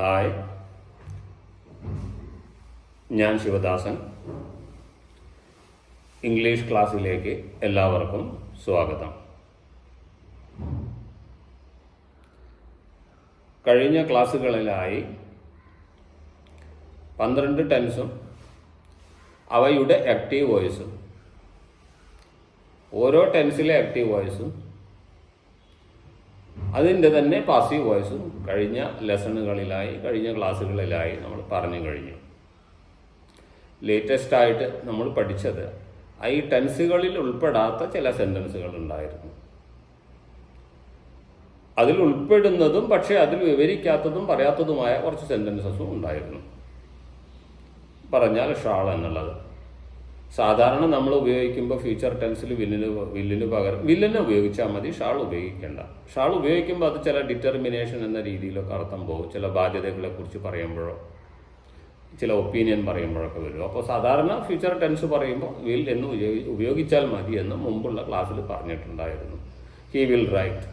Hi, ഞാൻ Sivadasan. English ക്ലാസ്സിലേക്ക് എല്ലാവർക്കും സ്വാഗതം. കഴിഞ്ഞ ക്ലാസ്സുകളിലായി 12 ടെൻസും അവയുടെ ആക്റ്റീവ് വോയിസും, ഓരോ ടെൻസിലെ ആക്റ്റീവ് വോയിസും അതിൻ്റെ തന്നെ പാസീവ് വോയിസും കഴിഞ്ഞ ലെസണുകളിലായി, കഴിഞ്ഞ ക്ലാസ്സുകളിലായി നമ്മൾ പറഞ്ഞു കഴിഞ്ഞു. ലേറ്റസ്റ്റായിട്ട് നമ്മൾ പഠിച്ചത് ഈ ടെൻസുകളിൽ ഉൾപ്പെടാത്ത ചില സെൻറ്റൻസുകൾ ഉണ്ടായിരുന്നു. അതിൽ ഉൾപ്പെടുന്നതും പക്ഷേ അതിൽ വിവരിക്കാത്തതും പറയാത്തതുമായ കുറച്ച് സെൻറ്റൻസസും ഉണ്ടായിരുന്നു. പറഞ്ഞാൽ ഷാൾ എന്നുള്ളത് സാധാരണ നമ്മൾ ഉപയോഗിക്കുമ്പോൾ ഫ്യൂച്ചർ ടെൻസിൽ വില്ലിന് പകരം വില്ലനെ ഉപയോഗിച്ചാൽ മതി, ഷാൾ ഉപയോഗിക്കേണ്ട. ഷാൾ ഉപയോഗിക്കുമ്പോൾ അത് ചില ഡിറ്റർമിനേഷൻ എന്ന രീതിയിലൊക്കെ അർത്ഥം പോകും. ചില ബാധ്യതകളെക്കുറിച്ച് പറയുമ്പോഴോ ചില ഒപ്പീനിയൻ പറയുമ്പോഴൊക്കെ വരും. അപ്പോൾ സാധാരണ ഫ്യൂച്ചർ ടെൻസ് പറയുമ്പോൾ വിൽ എന്ന് ഉപയോഗിച്ചാൽ മതി എന്ന് മുമ്പുള്ള ക്ലാസ്സിൽ പറഞ്ഞിട്ടുണ്ടായിരുന്നു. He will write,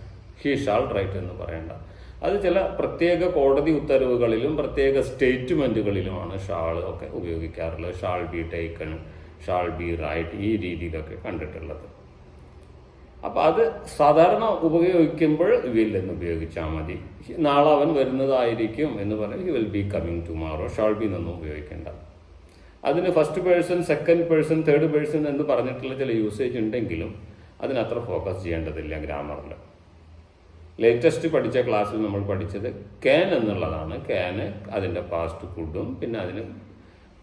he shall write എന്ന് പറയേണ്ട. അത് ചില പ്രത്യേക കോടതി ഉത്തരവുകളിലും പ്രത്യേക സ്റ്റേറ്റ്മെൻറ്റുകളിലുമാണ് ഷാൾ ഒക്കെ ഉപയോഗിക്കാറുള്ളത്. Shall be taken, shall be write, ഈ രീതിയിലൊക്കെ കണ്ടിട്ടുള്ളത്. അപ്പോൾ അത് സാധാരണ ഉപയോഗിക്കുമ്പോൾ വിൽ എന്ന് ഉപയോഗിച്ചാൽ മതി. നാളെ അവൻ വരുന്നതായിരിക്കും എന്ന് പറഞ്ഞാൽ he will be coming tomorrow, shall be എന്നൊന്നും ഉപയോഗിക്കേണ്ട. അതിന് first person, second person, third person എന്ന് പറഞ്ഞിട്ടുള്ള ചില യൂസേജ് ഉണ്ടെങ്കിലും അതിനത്ര ഫോക്കസ് ചെയ്യേണ്ടതില്ല ഗ്രാമറിൽ. ലേറ്റസ്റ്റ് പഠിച്ച ക്ലാസ്സിൽ നമ്മൾ പഠിച്ചത് ക്യാൻ എന്നുള്ളതാണ്. ക്യാന് അതിൻ്റെ പാസ്റ്റ് കുഡും പിന്നെ അതിന്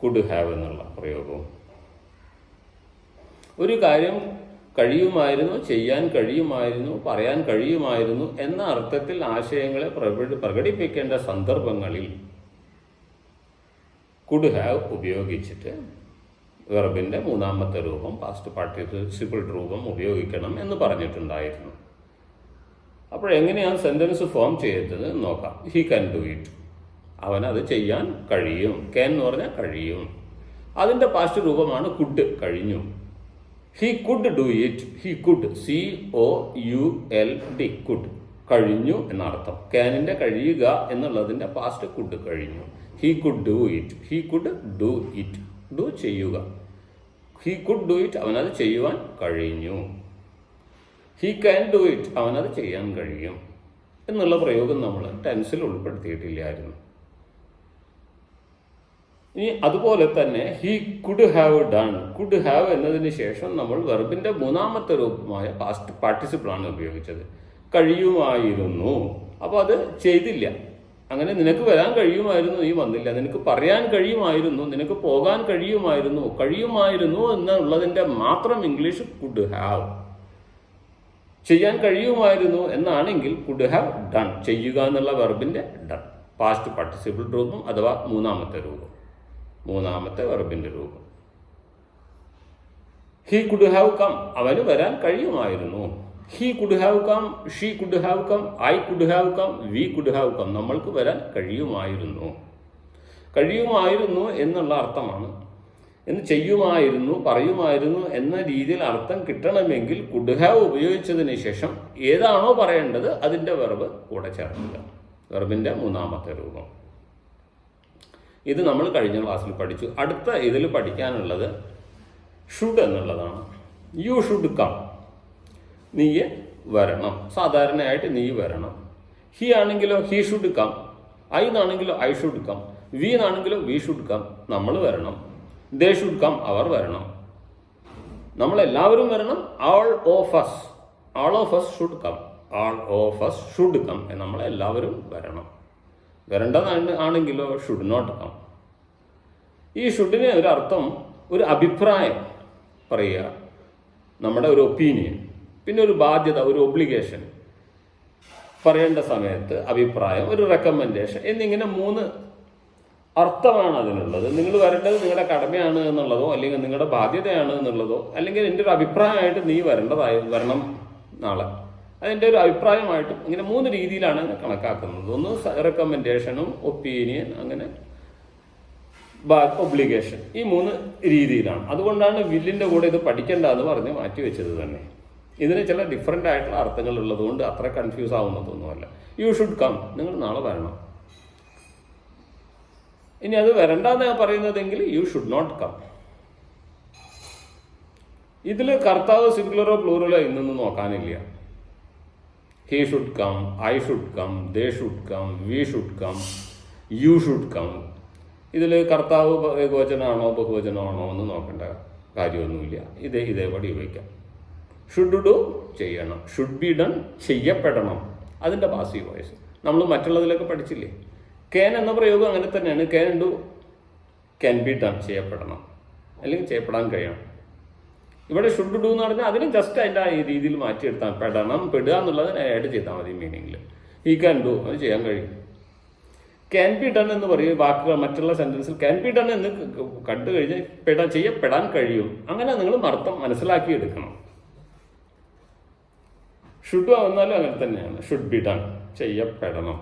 കുഡ് ഹാവ് എന്നുള്ള പ്രയോഗവും. ഒരു കാര്യം കഴിയുമായിരുന്നു, ചെയ്യാൻ കഴിയുമായിരുന്നു, പറയാൻ കഴിയുമായിരുന്നു എന്ന അർത്ഥത്തിൽ ആശയങ്ങളെ പ്രകടിപ്പിക്കേണ്ട സന്ദർഭങ്ങളിൽ കുഡ് ഹാവ് ഉപയോഗിച്ചിട്ട് വെർബിൻ്റെ മൂന്നാമത്തെ രൂപം, പാസ്റ്റ് പാർട്ടിസിപ്പിൾ രൂപം ഉപയോഗിക്കണം എന്ന് പറഞ്ഞിട്ടുണ്ടായിരുന്നു. അപ്പോഴെങ്ങനെയാണ് സെൻറ്റൻസ് ഫോം ചെയ്തത് നോക്കാം. ഹി ക്യാൻ ഡു ഇറ്റ്, അവനത് ചെയ്യാൻ കഴിയും. ക്യാൻ എന്ന് പറഞ്ഞാൽ കഴിയും. അതിൻ്റെ പാസ്റ്റ് രൂപമാണ് കുഡ്, കഴിഞ്ഞു. He could do it, he could, COULD, could, കഴിഞ്ഞു എന്നർത്ഥം. ക്യാനിൻ്റെ കഴിയുക എന്നുള്ളതിൻ്റെ പാസ്റ്റ് കുഡ്, കഴിഞ്ഞു. He could do it, he could do it, do ചെയ്യുക. ഹി കുഡ് ഡു ഇറ്റ്, അവനത് ചെയ്യുവാൻ കഴിഞ്ഞു. ഹി ക്യാൻ ഡു ഇറ്റ്, അവനത് ചെയ്യാൻ കഴിയും എന്നുള്ള പ്രയോഗം നമ്മൾ ടെൻസിൽ ഉൾപ്പെടുത്തിയിട്ടില്ലായിരുന്നു. ഇനി അതുപോലെ തന്നെ he could have done, could have എന്നതിന് ശേഷം നമ്മൾ വെർബിൻ്റെ മൂന്നാമത്തെ രൂപമായ പാസ്റ്റ് പാർട്ടിസിപ്പിളാണ് ഉപയോഗിച്ചത്. കഴിയുമായിരുന്നു, അപ്പോൾ അത് ചെയ്തില്ല. അങ്ങനെ നിനക്ക് വരാൻ കഴിയുമായിരുന്നു, നീ വന്നില്ല. നിനക്ക് പറയാൻ കഴിയുമായിരുന്നു, നിനക്ക് പോകാൻ കഴിയുമായിരുന്നു. കഴിയുമായിരുന്നു എന്നുള്ളതിൻ്റെ മാത്രം ഇംഗ്ലീഷ് കുഡ് ഹാവ്. ചെയ്യാൻ കഴിയുമായിരുന്നു എന്നാണെങ്കിൽ കുഡ് ഹാവ് ഡൺ, ചെയ്യുക എന്നുള്ള വെർബിൻ്റെ ഡൺ, പാസ്റ്റ് പാർട്ടിസിപ്പിൾ രൂപം അഥവാ മൂന്നാമത്തെ രൂപം, മൂന്നാമത്തെ വെർബിൻ്റെ രൂപം. ഹി കുഡ് ഹാവ് കം, അവന് വരാൻ കഴിയുമായിരുന്നു. He could have come, she could have come, I could have come, we could have come, നമ്മൾക്ക് വരാൻ കഴിയുമായിരുന്നു. കഴിയുമായിരുന്നു എന്നുള്ള അർത്ഥമാണ്. എന്ന് ചെയ്യുമായിരുന്നു, പറയുമായിരുന്നു എന്ന രീതിയിൽ അർത്ഥം കിട്ടണമെങ്കിൽ കുഡ് ഹാവ് ഉപയോഗിച്ചതിന് ശേഷം ഏതാണോ പറയേണ്ടത് അതിൻ്റെ വെർബ് കൂടെ ചേർക്കുക, വെർബിൻ്റെ മൂന്നാമത്തെ രൂപം. ഇത് നമ്മൾ കഴിഞ്ഞ ക്ലാസ്സിൽ പഠിച്ചു. അടുത്ത ഇതിൽ പഠിക്കാനുള്ളത് ഷുഡ് എന്നുള്ളതാണ്. യു ഷുഡ് കം, നീ വരണം. സാധാരണയായിട്ട് നീ വരണം. ഹി ആണെങ്കിലോ ഹി ഷുഡ് കം, ഐ എന്നാണെങ്കിലോ ഐ ഷുഡ് കം, വി എന്നാണെങ്കിലോ വി ഷുഡ് കം, നമ്മൾ വരണം. ദേ ഷുഡ് കം, അവർ വരണം. നമ്മളെല്ലാവരും വരണം. All of us should come, all of us should come, നമ്മളെല്ലാവരും വരണം. വരേണ്ടതാണ് ആണെങ്കിലോ ഷുഡ് നോട്ട് കം. ഈ ഷുഡിന് ഒരു അർത്ഥം, ഒരു അഭിപ്രായം പറയുക, നമ്മുടെ ഒരു ഒപ്പീനിയൻ, പിന്നെ ഒരു ബാധ്യത, ഒരു ഒബ്ലിഗേഷൻ പറയേണ്ട സമയത്ത് അഭിപ്രായം, ഒരു റെക്കമെൻഡേഷൻ എന്നിങ്ങനെ 3 അർത്ഥമാണ് അതിനുള്ളത്. നിങ്ങൾ വരേണ്ടത് നിങ്ങളുടെ കടമയാണ് എന്നുള്ളതോ അല്ലെങ്കിൽ നിങ്ങളുടെ ബാധ്യതയാണ് എന്നുള്ളതോ അല്ലെങ്കിൽ എൻ്റെ ഒരു അഭിപ്രായമായിട്ട് നീ വരണം നാളെ, അതിൻ്റെ ഒരു അഭിപ്രായമായിട്ടും ഇങ്ങനെ 3 രീതിയിലാണ് കണക്കാക്കുന്നത്. ഒന്ന് റെക്കമെൻഡേഷനും ഒപ്പീനിയൻ, അങ്ങനെ ഒബ്ലിഗേഷൻ, ഈ 3 രീതിയിലാണ്. അതുകൊണ്ടാണ് വില്ലിൻ്റെ കൂടെ ഇത് പഠിക്കേണ്ടതെന്ന് പറഞ്ഞ് മാറ്റിവെച്ചത് തന്നെ. ഇതിന് ചില ഡിഫറെൻ്റ് ആയിട്ടുള്ള അർത്ഥങ്ങൾ ഉള്ളതുകൊണ്ട് അത്ര കൺഫ്യൂസ് ആവുന്നതൊന്നുമല്ല. യു ഷുഡ് കം, നിങ്ങൾ നാളെ വരണം. ഇനി അത് വരണ്ടെന്ന് പറയുന്നതെങ്കിൽ യു ഷുഡ് നോട്ട് കം. ഇതിൽ കർത്താവ് സിംഗുലറോ പ്ലൂറലോ ഇന്നൊന്നും നോക്കാനില്ല. He should come, I should come, they should come, we should come, you should come. ഇതിൽ കർത്താവ് ഏകവചനമാണോ ബഹുവചനമാണോ എന്ന് നോക്കേണ്ട കാര്യമൊന്നുമില്ല. ഇതേപടി ഉപയോഗിക്കാം. ഷുഡ് ഡു ചെയ്യണം, ഷുഡ് ബി ഡൺ ചെയ്യപ്പെടണം, അതിൻ്റെ പാസീവ് വോയിസ്. നമ്മൾ മറ്റുള്ളതിലൊക്കെ പഠിച്ചില്ലേ? ക്യാൻ എന്ന പ്രയോഗം അങ്ങനെ തന്നെയാണ്. Can do, can be done ചെയ്യപ്പെടണം അല്ലെങ്കിൽ ചെയ്യപ്പെടാൻ കഴിയണം. ഇവിടെ ഷുഡ് ഡു എന്ന് പറഞ്ഞാൽ അതിന് ജസ്റ്റ് അതിൻ്റെ ഈ രീതിയിൽ മാറ്റിയെടുത്താൽ പെടണം, പെടുക എന്നുള്ളത് ആഡ് ചെയ്താൽ മതി മീനിങ്ങിൽ. ഹി ക്യാൻ ഡു, അത് ചെയ്യാൻ കഴിയും. ക്യാൻ ബി ഡൺ എന്ന് പറയും വാക്കുകൾ മറ്റുള്ള സെൻറ്റൻസിൽ ക്യാൻ ബി ഡൺ എന്ന് കണ്ടു കഴിഞ്ഞാൽ ചെയ്യപ്പെടാൻ കഴിയും. അങ്ങനെ നിങ്ങൾ അർത്ഥം മനസ്സിലാക്കിയെടുക്കണം. ഷുഡ് വന്നാലും അങ്ങനെ തന്നെയാണ്. ഷുഡ് ബി ഡൺ ചെയ്യപ്പെടണം.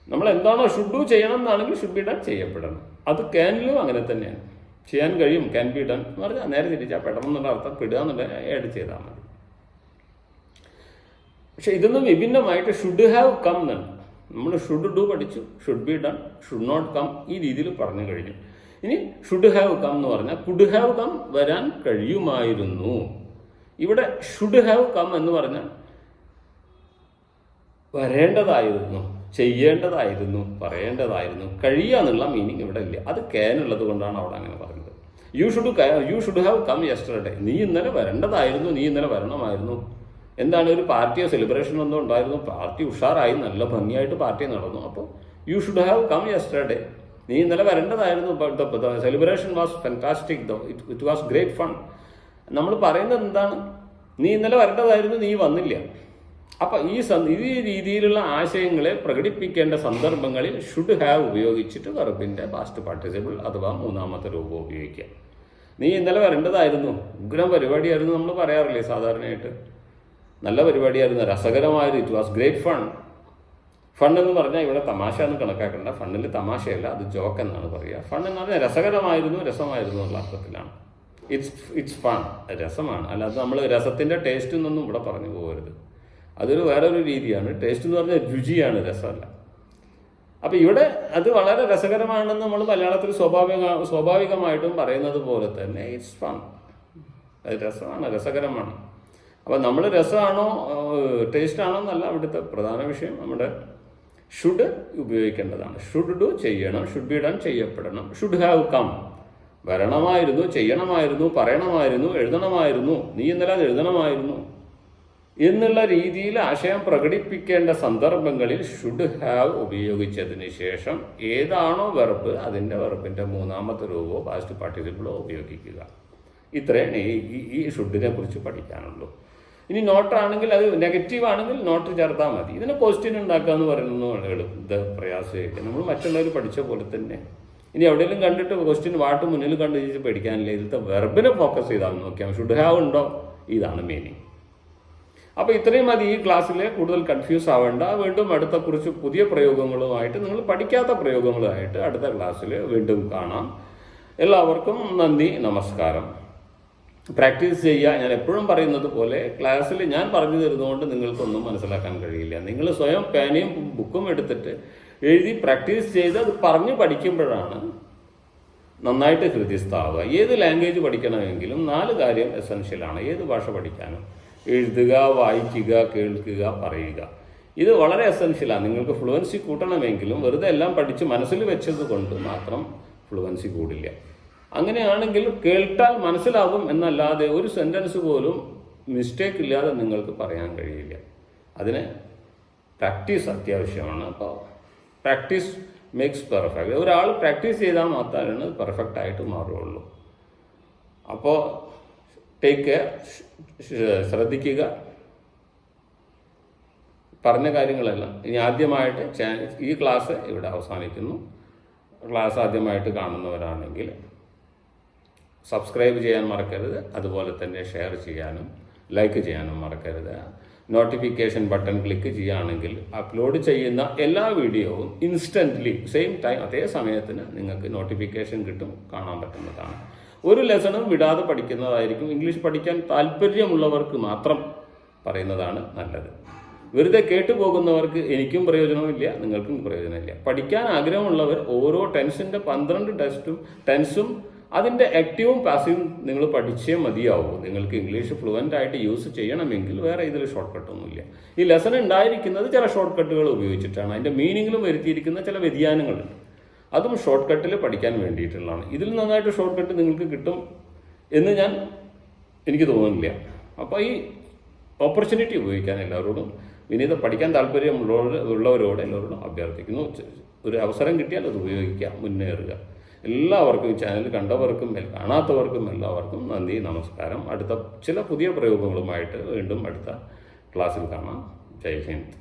നമ്മൾ എന്താണോ ഷുഡ് ഡു ചെയ്യണം എന്നാണെങ്കിൽ ഷുഡ് ബി ഡൺ ചെയ്യപ്പെടണം. അത് ക്യാനിലും അങ്ങനെ തന്നെയാണ്. ചെയ്യാൻ കഴിയും, ക്യാൻ ബി ഡൺ എന്ന് പറഞ്ഞാൽ നേരെ തിരിച്ചാൽ പെടണം എന്നുള്ള അർത്ഥം പെടുക എന്നുള്ള ആഡ് ചെയ്താൽ മതി. പക്ഷെ ഇതൊന്നും വിഭിന്നമായിട്ട് ഷുഡ് ഹാവ് കം എന്നാണ്. നമ്മൾ ഷുഡ് ഡു പഠിച്ചു, should be done, should not come, ഈ രീതിയിൽ പറഞ്ഞു കഴിഞ്ഞു. ഇനി ഷുഡ് ഹാവ് കം എന്ന് പറഞ്ഞാൽ കുഡ് ഹാവ് കം വരാൻ കഴിയുമായിരുന്നു. ഇവിടെ ഷുഡ് ഹാവ് കം എന്ന് പറഞ്ഞാൽ വരേണ്ടതായിരുന്നു, ചെയ്യേണ്ടതായിരുന്നു, പറയേണ്ടതായിരുന്നു. കഴിയുക എന്നുള്ള മീനിങ് ഇവിടെ ഇല്ല. അത് ക്യാനുള്ളത് കൊണ്ടാണ് അവിടെ അങ്ങനെ പറഞ്ഞത്. You should have come yesterday. നീ ഇന്നലെ വരേണ്ടതായിരുന്നു, നീ ഇന്നലെ വരണമായിരുന്നു. എന്താണ്, ഒരു പാർട്ടിയോ സെലിബ്രേഷൻ ഒന്നും ഉണ്ടായിരുന്നു, പാർട്ടി ഉഷാറായി നല്ല ഭംഗിയായിട്ട് പാർട്ടി നടന്നു. അപ്പോൾ you should have come yesterday, നീ ഇന്നലെ വരേണ്ടതായിരുന്നു. Celebration was fantastic, it was great fun. നമ്മൾ പറയുന്നത് എന്താണ്, നീ ഇന്നലെ വരേണ്ടതായിരുന്നു, നീ വന്നില്ല. അപ്പം ഈ രീതിയിലുള്ള ആശയങ്ങളെ പ്രകടിപ്പിക്കേണ്ട സന്ദർഭങ്ങളിൽ ഷുഡ് ഹാവ് ഉപയോഗിച്ചിട്ട് വെർബിൻ്റെ പാസ്റ്റ് പാർട്ടിസിപ്പിൾ അഥവാ മൂന്നാമത്തെ രൂപം ഉപയോഗിക്കുക. നീ ഇന്നലെ വരേണ്ടതായിരുന്നു, ഉഗ്രം പരിപാടിയായിരുന്നു നമ്മൾ പറയാറില്ലേ സാധാരണയായിട്ട്. നല്ല പരിപാടിയായിരുന്നു, രസകരമായിരുന്നു, it was great fun. Fun എന്ന് പറഞ്ഞാൽ ഇവിടെ തമാശ എന്ന് കണക്കാക്കേണ്ട. ഫണ്ണിൽ തമാശയല്ല, അത് ജോക്ക് എന്നാണ് പറയുക. ഫൺ എന്ന് പറഞ്ഞാൽ രസകരമായിരുന്നു, രസമായിരുന്നു എന്നുള്ള അർത്ഥത്തിലാണ്. ഇറ്റ്സ് ഫൺ, രസമാണ്. അല്ലാതെ നമ്മൾ രസത്തിൻ്റെ ടേസ്റ്റ് എന്നൊന്നും ഇവിടെ പറഞ്ഞു പോകരുത്. അതൊരു വേറൊരു രീതിയാണ്. ടേസ്റ്റ് എന്ന് പറഞ്ഞാൽ രുചിയാണ്, രസമല്ല. അപ്പം ഇവിടെ അത് വളരെ രസകരമാണെന്ന് നമ്മൾ മലയാളത്തിൽ സ്വാഭാവികമായിട്ടും പറയുന്നത് പോലെ തന്നെ ഇറ്റ്സ് ഫൺ, അത് രസമാണ്, രസകരമാണ്. അപ്പം നമ്മൾ രസമാണോ ടേസ്റ്റ് ആണോ എന്നല്ല അവിടുത്തെ പ്രധാന വിഷയം. നമ്മുടെ ഷുഡ് ഉപയോഗിക്കേണ്ടതാണ്. ഷുഡ് ഡു ചെയ്യണം, ഷുഡ് ബി ഡൺ ചെയ്യപ്പെടണം. ഷുഡ് ഹാവ് കം വരണമായിരുന്നു, ചെയ്യണമായിരുന്നു, പറയണമായിരുന്നു, എഴുതണമായിരുന്നു, നീ ഇന്നലെ അത് എഴുതണമായിരുന്നു എന്നുള്ള രീതിയിൽ ആശയം പ്രകടിപ്പിക്കേണ്ട സന്ദർഭങ്ങളിൽ ഷുഡ് ഹാവ് ഉപയോഗിച്ചതിന് ശേഷം ഏതാണോ വെർബ് അതിൻ്റെ വെർബിൻ്റെ മൂന്നാമത്തെ രൂപമോ പാസ്റ്റ് പാർട്ടിസിപ്പിളോ ഉപയോഗിക്കുക. ഇത്രയാണ് ഈ ഷുഡിനെ കുറിച്ച് പഠിക്കാനുള്ളൂ. ഇനി നോട്ടാണെങ്കിൽ അത് നെഗറ്റീവ് ആണെങ്കിൽ നോട്ട് ചേർത്താൽ മതി. ഇതിനെ ക്വസ്റ്റ്യൻ ഉണ്ടാക്കുക എന്ന് പറയുന്നത് പ്രയാസമായിട്ട് നമ്മൾ മറ്റുള്ളവർ പഠിച്ച പോലെ തന്നെ. ഇനി എവിടെയെങ്കിലും കണ്ടിട്ട് ക്വസ്റ്റ്യൻ വാട്ട് മുന്നിൽ കണ്ടു പഠിക്കാനില്ല. ഇതിലത്തെ വെർബിനെ ഫോക്കസ് ചെയ്താൽ നോക്കിയാൽ ഷുഡ് ഹാവ് ഉണ്ടോ, ഇതാണ് മീനിങ്. അപ്പോൾ ഇത്രയും മതി ഈ ക്ലാസ്സിൽ. കൂടുതൽ കൺഫ്യൂസ് ആവേണ്ട. വീണ്ടും അടുത്ത കുറിച്ച് പുതിയ പ്രയോഗങ്ങളുമായിട്ട്, നിങ്ങൾ പഠിക്കാത്ത പ്രയോഗങ്ങളുമായിട്ട് അടുത്ത ക്ലാസ്സിൽ വീണ്ടും കാണാം. എല്ലാവർക്കും നന്ദി, നമസ്കാരം. പ്രാക്ടീസ് ചെയ്യുക. ഞാൻ എപ്പോഴും പറയുന്നത് പോലെ ക്ലാസ്സിൽ ഞാൻ പറഞ്ഞു തരുന്നതുകൊണ്ട് നിങ്ങൾക്കൊന്നും മനസ്സിലാക്കാൻ കഴിയില്ല. നിങ്ങൾ സ്വയം പേനയും ബുക്കും എടുത്തിട്ട് എഴുതി പ്രാക്ടീസ് ചെയ്ത് അത് പറഞ്ഞ് പഠിക്കുമ്പോഴാണ് നന്നായിട്ട് ഹൃദയസ്ഥാവുക. ഏത് ലാംഗ്വേജ് പഠിക്കണമെങ്കിലും 4 കാര്യം എസെൻഷ്യലാണ്. ഏത് ഭാഷ പഠിക്കാനും എഴുതുക, വായിക്കുക, കേൾക്കുക, പറയുക. ഇത് വളരെ എസെൻഷ്യലാണ്. നിങ്ങൾക്ക് ഫ്ലുവൻസി കൂട്ടണമെങ്കിലും വെറുതെ എല്ലാം പഠിച്ച് മനസ്സിൽ വെച്ചത് കൊണ്ട് മാത്രം ഫ്ലുവൻസി കൂടില്ല. അങ്ങനെയാണെങ്കിൽ കേട്ടാൽ മനസ്സിലാകും എന്നല്ലാതെ ഒരു സെൻറ്റൻസ് പോലും മിസ്റ്റേക്ക് ഇല്ലാതെ നിങ്ങൾക്ക് പറയാൻ കഴിയില്ല. അതിന് പ്രാക്ടീസ് അത്യാവശ്യമാണ്. അപ്പോൾ പ്രാക്ടീസ് മേക്സ് പെർഫെക്റ്റ്. ഒരാൾ പ്രാക്ടീസ് ചെയ്താൽ മാത്രമാണ് പെർഫെക്റ്റ് ആയിട്ട് മാറുകയുള്ളൂ. അപ്പോൾ ടേക്ക് കെയർ, ശ്രദ്ധിക്കുക. പറഞ്ഞ കാര്യങ്ങളെല്ലാം ഇനി ആദ്യമായിട്ട് ഈ ക്ലാസ് ഇവിടെ അവസാനിക്കുന്നു. ക്ലാസ് ആദ്യമായിട്ട് കാണുന്നവരാണെങ്കിൽ സബ്സ്ക്രൈബ് ചെയ്യാൻ മറക്കരുത്. അതുപോലെ തന്നെ ഷെയർ ചെയ്യാനും ലൈക്ക് ചെയ്യാനും മറക്കരുത്. നോട്ടിഫിക്കേഷൻ ബട്ടൺ ക്ലിക്ക് ചെയ്യുകയാണെങ്കിൽ അപ്ലോഡ് ചെയ്യുന്ന എല്ലാ വീഡിയോവും ഇൻസ്റ്റൻ്റ്ലി സെയിം ടൈം അതേ സമയത്തിന് നിങ്ങൾക്ക് നോട്ടിഫിക്കേഷൻ കിട്ടും, കാണാൻ പറ്റുന്നതാണ്. ഒരു ലെസണും വിടാതെ പഠിക്കുന്നതായിരിക്കും. ഇംഗ്ലീഷ് പഠിക്കാൻ താല്പര്യമുള്ളവർക്ക് മാത്രം പറയുന്നതാണ് നല്ലത്. വെറുതെ കേട്ടുപോകുന്നവർക്ക് എനിക്കും പ്രയോജനമില്ല, നിങ്ങൾക്കും പ്രയോജനമില്ല. പഠിക്കാൻ ആഗ്രഹമുള്ളവർ ഓരോ ടെൻസിൻ്റെ 12 ടെൻസും അതിൻ്റെ ആക്റ്റീവും പാസീവും നിങ്ങൾ പഠിച്ചേ മതിയാവും. നിങ്ങൾക്ക് ഇംഗ്ലീഷ് ഫ്ലുവൻ്റ് ആയിട്ട് യൂസ് ചെയ്യണമെങ്കിൽ വേറെ ഇതിൽ ഷോർട്ട് കട്ടൊന്നുമില്ല. ഈ ലെസൺ ഉണ്ടായിരിക്കുന്നത് ചില ഷോർട്ട് കട്ടുകൾ ഉപയോഗിച്ചിട്ടാണ്. അതിൻ്റെ മീനിങ്ങിലും വരുത്തിയിരിക്കുന്ന ചില വ്യതിയാനങ്ങളുണ്ട്. അതും ഷോർട്ട് കട്ടിൽ പഠിക്കാൻ വേണ്ടിയിട്ടുള്ളതാണ്. ഇതിൽ നന്നായിട്ട് ഷോർട്ട് കട്ട് നിങ്ങൾക്ക് കിട്ടും എന്ന് എനിക്ക് തോന്നുന്നില്ല. അപ്പോൾ ഈ ഓപ്പർച്യൂണിറ്റി ഉപയോഗിക്കാൻ എല്ലാവരോടും പഠിക്കാൻ താല്പര്യമുള്ളവരോട് എല്ലാവരോടും അഭ്യർത്ഥിക്കുന്നു. ഒരു അവസരം കിട്ടിയാൽ അത് ഉപയോഗിക്കുക, മുന്നേറുക. എല്ലാവർക്കും, ചാനൽ കണ്ടവർക്കും കാണാത്തവർക്കും എല്ലാവർക്കും നന്ദി, നമസ്കാരം. അടുത്ത ചില പുതിയ പ്രയോഗങ്ങളുമായിട്ട് വീണ്ടും അടുത്ത ക്ലാസ്സിൽ കാണാം. ജയ് ഹിന്ദ്.